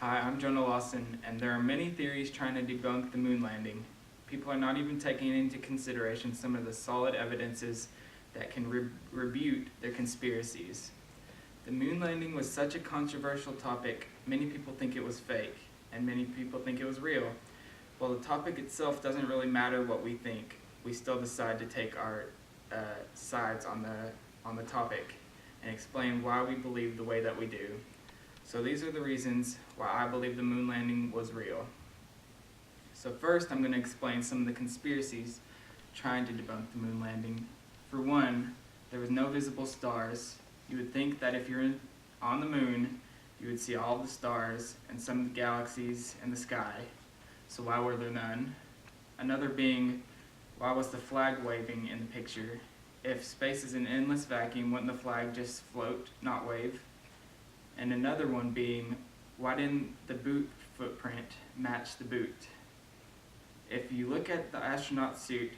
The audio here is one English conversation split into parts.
Hi, I'm Jonah Lawson, and there are many theories trying to debunk the moon landing. People are not even taking into consideration some of the solid evidences that can rebutte their conspiracies. The moon landing was such a controversial topic, many people think it was fake, and many people think it was real. While the topic itself doesn't really matter what we think, we still decide to take our sides on the topic and explain why we believe the way that we do. So these are the reasons why I believe the moon landing was real. So first, I'm going to explain some of the conspiracies trying to debunk the moon landing. For one, there was no visible stars. You would think that if you're on the moon, you would see all the stars and some of the galaxies in the sky. So why were there none? Another being, why was the flag waving in the picture? If space is an endless vacuum, wouldn't the flag just float, not wave? And another one being, why didn't the boot footprint match the boot? If you look at the astronaut suit,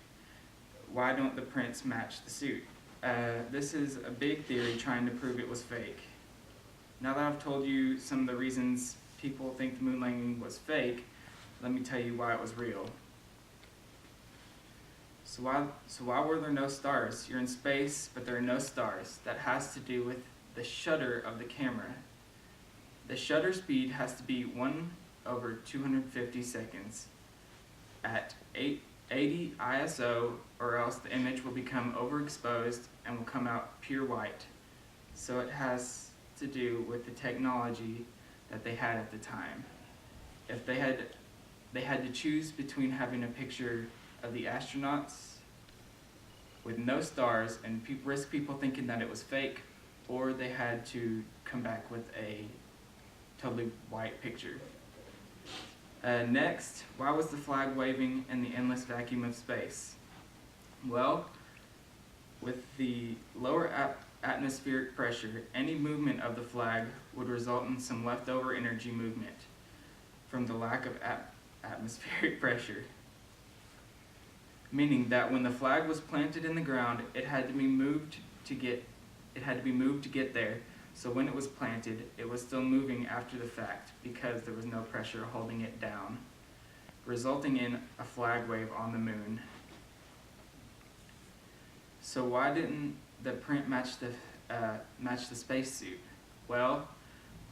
why don't the prints match the suit? This is a big theory trying to prove it was fake. Now that I've told you some of the reasons people think the moon landing was fake, let me tell you why it was real. So why were there no stars? You're in space, but there are no stars. That has to do with the shutter of the camera. The shutter speed has to be 1/250 seconds at 80 ISO, or else the image will become overexposed and will come out pure white. So it has to do with the technology that they had at the time. If they had to choose between having a picture of the astronauts with no stars and risk people thinking that it was fake, or they had to come back with a totally white picture. Next, why was the flag waving in the endless vacuum of space? Well, with the lower atmospheric pressure, any movement of the flag would result in some leftover energy movement from the lack of atmospheric pressure. Meaning that when the flag was planted in the ground, it had to be moved to get there. So when it was planted, it was still moving after the fact because there was no pressure holding it down, resulting in a flag wave on the moon. So why didn't the print match the spacesuit? Well,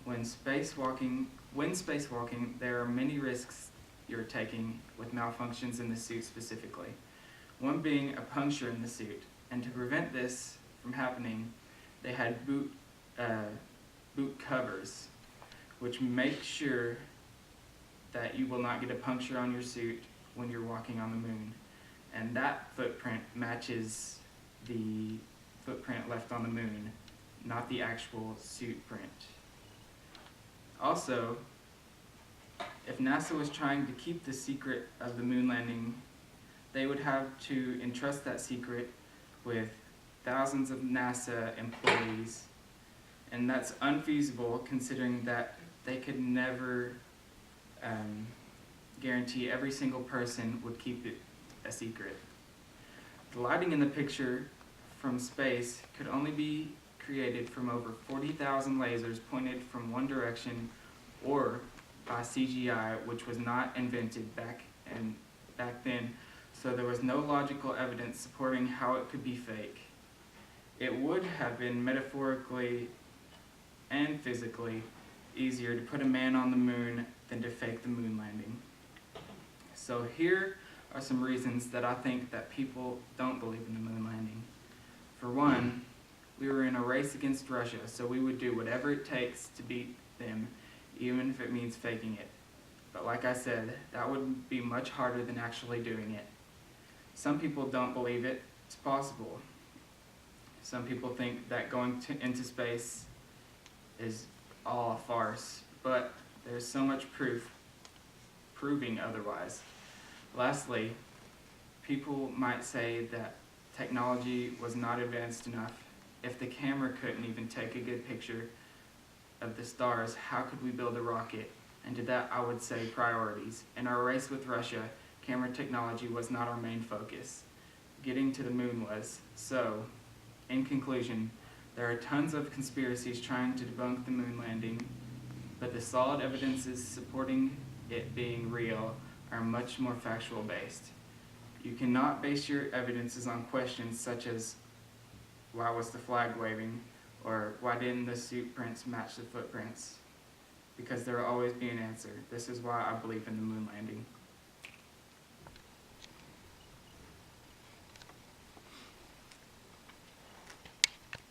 when spacewalking, there are many risks you're taking with malfunctions in the suit specifically. One being a puncture in the suit, and to prevent this from happening, they had boot covers, which make sure that you will not get a puncture on your suit when you're walking on the moon. And that footprint matches the footprint left on the moon, not the actual suit print. Also, if NASA was trying to keep the secret of the moon landing, they would have to entrust that secret with thousands of NASA employees, and that's unfeasible considering that they could never guarantee every single person would keep it a secret. The lighting in the picture from space could only be created from over 40,000 lasers pointed from one direction, or by CGI, which was not invented back then, so there was no logical evidence supporting how it could be fake. It would have been metaphorically and physically easier to put a man on the moon than to fake the moon landing. So here are some reasons that I think that people don't believe in the moon landing. For one, we were in a race against Russia, so we would do whatever it takes to beat them, even if it means faking it. But like I said, that would be much harder than actually doing it. Some people don't believe it's possible. Some people think that going into space is all a farce, but there's so much proof proving otherwise. Lastly, people might say that technology was not advanced enough. If the camera couldn't even take a good picture of the stars, how could we build a rocket? And to that I would say priorities. In our race with Russia, camera technology was not our main focus. Getting to the moon was. So, in conclusion, there are tons of conspiracies trying to debunk the moon landing, but the solid evidences supporting it being real are much more factual based. You cannot base your evidences on questions such as, why was the flag waving, or why didn't the suit prints match the footprints? Because there will always be an answer. This is why I believe in the moon landing.